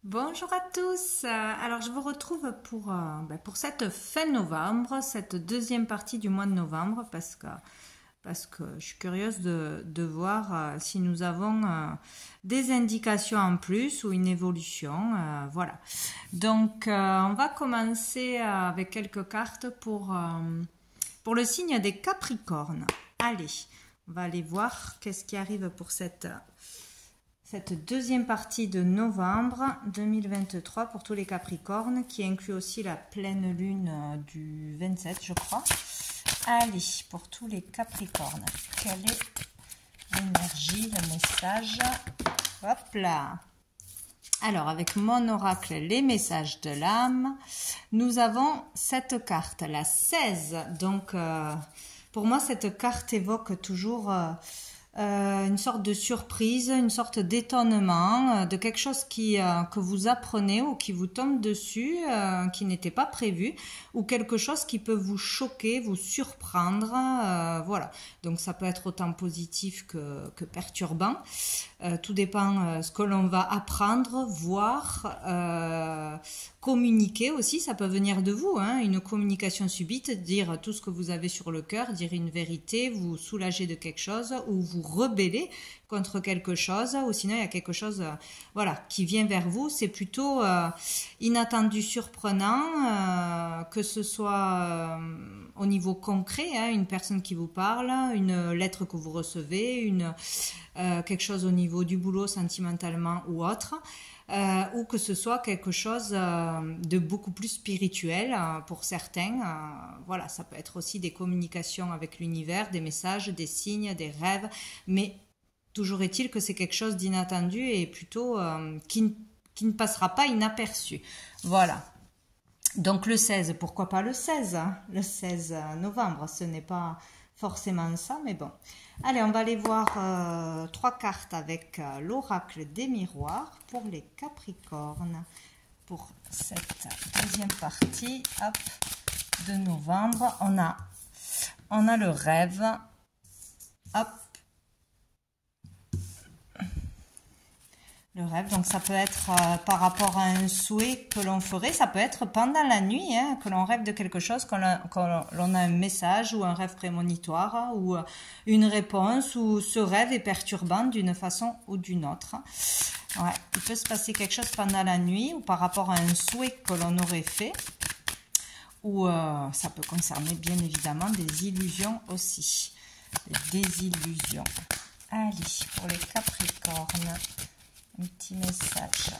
Bonjour à tous. Alors je vous retrouve pour cette fin novembre, cette deuxième partie du mois de novembre, parce que je suis curieuse de voir si nous avons des indications en plus ou une évolution. Voilà. Donc on va commencer avec quelques cartes pour le signe des Capricornes. Allez, on va aller voir qu'est-ce qui arrive pour cette deuxième partie de novembre 2023 pour tous les Capricornes, qui inclut aussi la pleine lune du 27, je crois. Allez, pour tous les Capricornes, quelle est l'énergie, le message? Hop là! Alors, avec mon oracle, les messages de l'âme, nous avons cette carte, la 16. Donc, pour moi, cette carte évoque toujours une sorte de surprise, une sorte d'étonnement, de quelque chose que vous apprenez ou qui vous tombe dessus, qui n'était pas prévu, ou quelque chose qui peut vous choquer, vous surprendre. Voilà. Donc ça peut être autant positif que perturbant. Tout dépend ce que l'on va apprendre, voir, communiquer aussi. Ça peut venir de vous, hein, une communication subite, dire tout ce que vous avez sur le cœur, dire une vérité, vous soulager de quelque chose ou vous rebeller contre quelque chose, ou sinon il y a quelque chose voilà, qui vient vers vous. C'est plutôt inattendu, surprenant, que ce soit au niveau concret, hein, une personne qui vous parle, une lettre que vous recevez, quelque chose au niveau du boulot sentimentalement ou autre, ou que ce soit quelque chose de beaucoup plus spirituel pour certains. Voilà, ça peut être aussi des communications avec l'univers, des messages, des signes, des rêves, mais toujours est-il que c'est quelque chose d'inattendu et plutôt qui ne passera pas inaperçu. Voilà. Donc le 16, pourquoi pas le 16, hein? Le 16 novembre, ce n'est pas forcément ça, mais bon. Allez, on va aller voir trois cartes avec l'oracle des miroirs pour les Capricornes. Pour cette deuxième partie, hop, de novembre, on a le rêve, hop. Le rêve, donc ça peut être par rapport à un souhait que l'on ferait, ça peut être pendant la nuit, hein, que l'on rêve de quelque chose, qu'on l'on a un message ou un rêve prémonitoire ou une réponse, ou ce rêve est perturbant d'une façon ou d'une autre. Ouais, il peut se passer quelque chose pendant la nuit ou par rapport à un souhait que l'on aurait fait, ou ça peut concerner bien évidemment des illusions aussi, des désillusions. Allez, pour les Capricornes, un petit message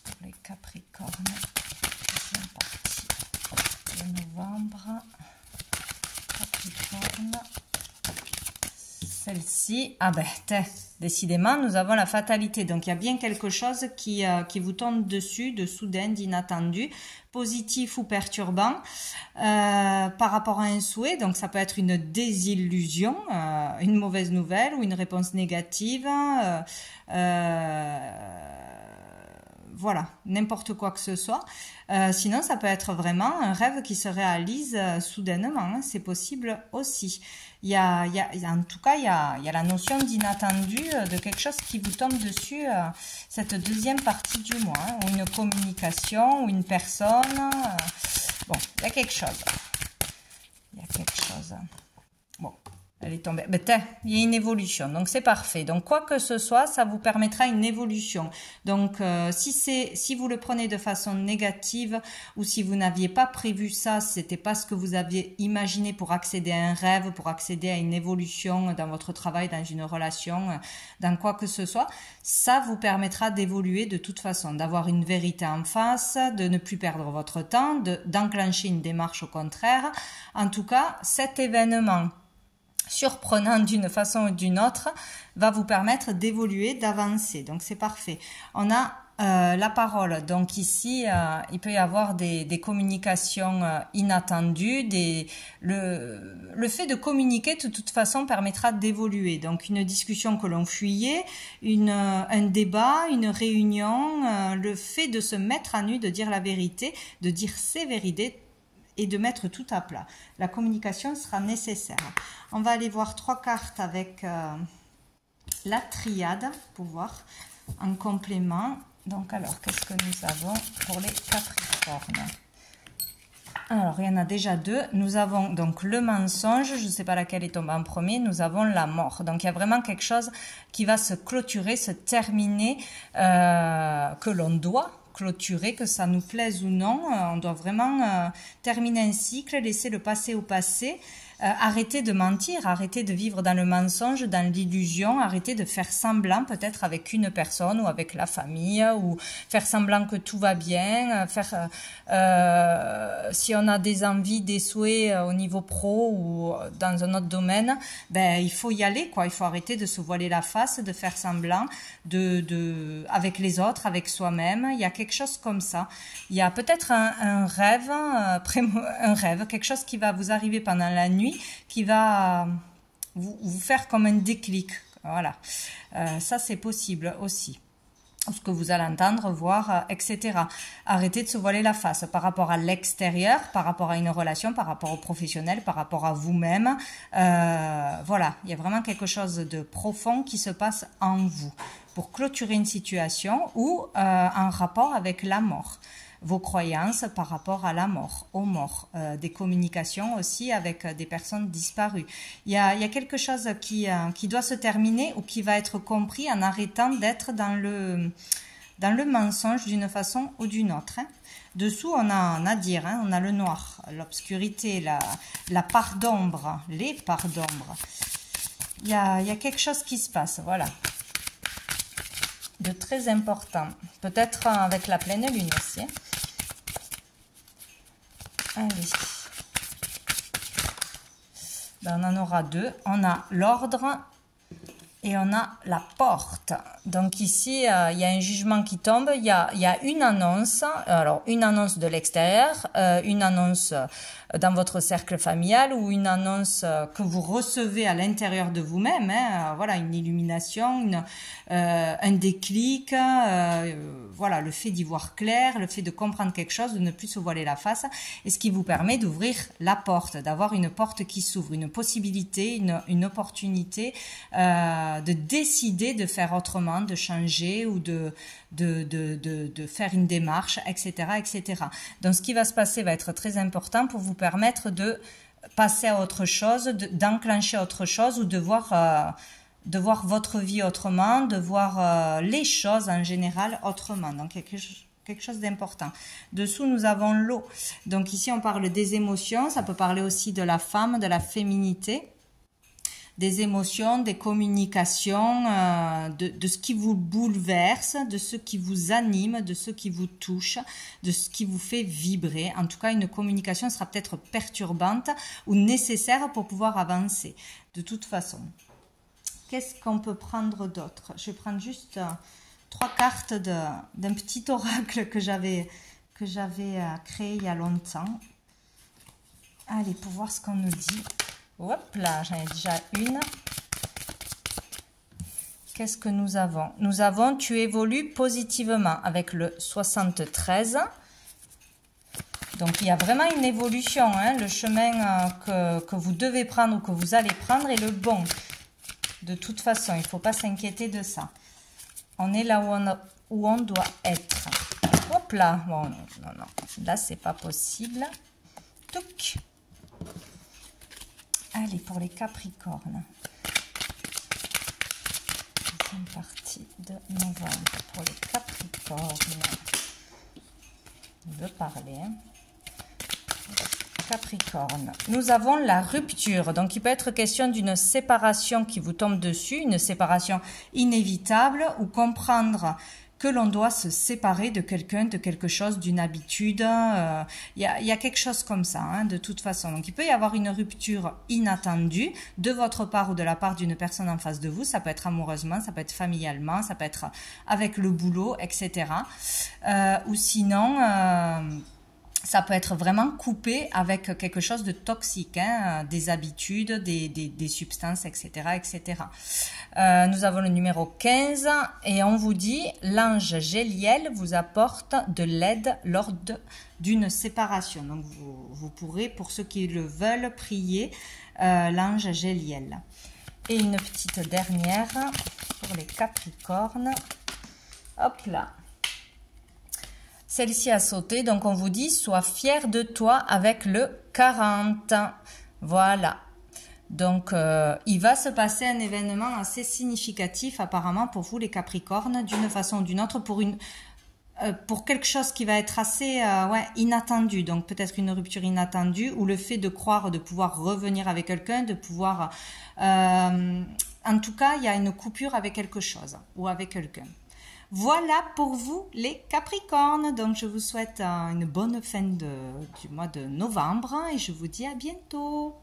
pour les Capricornes, deuxième partie de novembre. Capricorne, celle-ci, ah ben, décidément, nous avons la fatalité. Donc, il y a bien quelque chose qui vous tombe dessus, de soudain, d'inattendu, positif ou perturbant, par rapport à un souhait. Donc, ça peut être une désillusion, une mauvaise nouvelle ou une réponse négative. Voilà, n'importe quoi que ce soit. Sinon, ça peut être vraiment un rêve qui se réalise soudainement, hein, c'est possible aussi. En tout cas, il y a la notion d'inattendu, de quelque chose qui vous tombe dessus, cette deuxième partie du mois, hein, ou une communication, ou une personne. Bon, il y a quelque chose. Il y a quelque chose. Bon. Elle est tombée. Ben, il y a une évolution, donc c'est parfait. Donc quoi que ce soit, ça vous permettra une évolution. Donc si vous le prenez de façon négative, ou si vous n'aviez pas prévu ça, c'était pas ce que vous aviez imaginé pour accéder à un rêve, pour accéder à une évolution dans votre travail, dans une relation, dans quoi que ce soit, ça vous permettra d'évoluer de toute façon, d'avoir une vérité en face, de ne plus perdre votre temps, d'enclencher une démarche au contraire. En tout cas, cet événement surprenant d'une façon ou d'une autre va vous permettre d'évoluer, d'avancer. Donc c'est parfait. On a la parole. Donc ici, il peut y avoir des communications inattendues. Le fait de communiquer de toute façon permettra d'évoluer. Donc une discussion que l'on fuyait, un débat, une réunion, le fait de se mettre à nu, de dire la vérité, de dire ses vérités, et de mettre tout à plat. La communication sera nécessaire. On va aller voir trois cartes avec la triade pour voir en complément. Donc alors, qu'est-ce que nous avons pour les Capricornes? Alors, il y en a déjà deux. Nous avons donc le mensonge, je ne sais pas laquelle est tombée en premier, nous avons la mort. Donc, il y a vraiment quelque chose qui va se clôturer, se terminer, que l'on doit clôturer, que ça nous plaise ou non. On doit vraiment terminer un cycle, laisser le passé au passé. Arrêter de mentir, arrêter de vivre dans le mensonge, dans l'illusion, arrêter de faire semblant peut-être avec une personne ou avec la famille, ou faire semblant que tout va bien, faire si on a des envies, des souhaits au niveau pro ou dans un autre domaine, ben il faut y aller quoi, il faut arrêter de se voiler la face, de faire semblant avec les autres, avec soi-même. Il y a quelque chose comme ça. Il y a peut-être un rêve, quelque chose qui va vous arriver pendant la nuit, qui va vous faire comme un déclic. Voilà, ça c'est possible aussi. Ce que vous allez entendre, voir, etc. Arrêtez de se voiler la face par rapport à l'extérieur, par rapport à une relation, par rapport au professionnel, par rapport à vous-même. Voilà, il y a vraiment quelque chose de profond qui se passe en vous pour clôturer une situation ou en rapport avec la mort. Vos croyances par rapport à la mort, aux morts, des communications aussi avec des personnes disparues. Il y a quelque chose qui doit se terminer ou qui va être compris en arrêtant d'être dans le mensonge d'une façon ou d'une autre. Hein. Dessous, on a Nadir, hein, on a le noir, l'obscurité, la part d'ombre, les parts d'ombre. Il y a quelque chose qui se passe, voilà. De très important. Peut-être avec la pleine lune aussi. Allez. Ben, on en aura deux. On a l'ordre et on a la porte. Donc ici, il y a un jugement qui tombe. Il y a une annonce. Alors, une annonce de l'extérieur, une annonce dans votre cercle familial ou une annonce que vous recevez à l'intérieur de vous-même. Hein, voilà, une illumination, un déclic. Voilà, le fait d'y voir clair, le fait de comprendre quelque chose, de ne plus se voiler la face. Et ce qui vous permet d'ouvrir la porte, d'avoir une porte qui s'ouvre, une possibilité, une opportunité de décider de faire autrement, de changer ou de faire une démarche, etc., etc. Donc, ce qui va se passer va être très important pour vous permettre de passer à autre chose, d'enclencher autre chose ou de voir votre vie autrement, de voir les choses en général autrement. Donc, quelque chose d'important. Dessous, nous avons l'eau. Donc, ici, on parle des émotions. Ça peut parler aussi de la femme, de la féminité. Des émotions, des communications, de ce qui vous bouleverse, de ce qui vous anime, de ce qui vous touche, de ce qui vous fait vibrer. En tout cas, une communication sera peut-être perturbante ou nécessaire pour pouvoir avancer. De toute façon, qu'est-ce qu'on peut prendre d'autre? Je vais prendre juste 3 cartes d'un petit oracle que j'avais créé il y a longtemps. Allez, pour voir ce qu'on nous dit. Hop là, j'en ai déjà une. Qu'est-ce que nous avons? Nous avons « Tu évolues positivement » avec le 73. Donc, il y a vraiment une évolution. Hein, le chemin que vous devez prendre ou que vous allez prendre est le bon. De toute façon, il ne faut pas s'inquiéter de ça. On est là où on doit être. Hop là. Bon, non. Là, c'est pas possible. Touc. Allez, pour les Capricornes. Deuxième partie de novembre pour les Capricornes. On veut parler. Hein. Capricorne. Nous avons la rupture. Donc, il peut être question d'une séparation qui vous tombe dessus, une séparation inévitable ou comprendre que l'on doit se séparer de quelqu'un, de quelque chose, d'une habitude. Il y a quelque chose comme ça, hein, de toute façon. Donc, il peut y avoir une rupture inattendue de votre part ou de la part d'une personne en face de vous. Ça peut être amoureusement, ça peut être familialement, ça peut être avec le boulot, etc. Ou sinon... ça peut être vraiment coupé avec quelque chose de toxique, hein, des habitudes, des substances, etc. etc. Nous avons le numéro 15 et on vous dit « L'ange Géliel vous apporte de l'aide lors d'une séparation ». Donc, vous pourrez, pour ceux qui le veulent, prier l'ange Géliel. Et une petite dernière pour les Capricornes. Hop là. Celle-ci a sauté, donc on vous dit, sois fier de toi avec le 40. Voilà. Donc, il va se passer un événement assez significatif apparemment pour vous les Capricornes, d'une façon ou d'une autre, pour quelque chose qui va être assez inattendu. Donc, peut-être une rupture inattendue ou le fait de croire de pouvoir revenir avec quelqu'un, de pouvoir... en tout cas, il y a une coupure avec quelque chose ou avec quelqu'un. Voilà pour vous les Capricornes. Donc, je vous souhaite une bonne fin du mois de novembre et je vous dis à bientôt.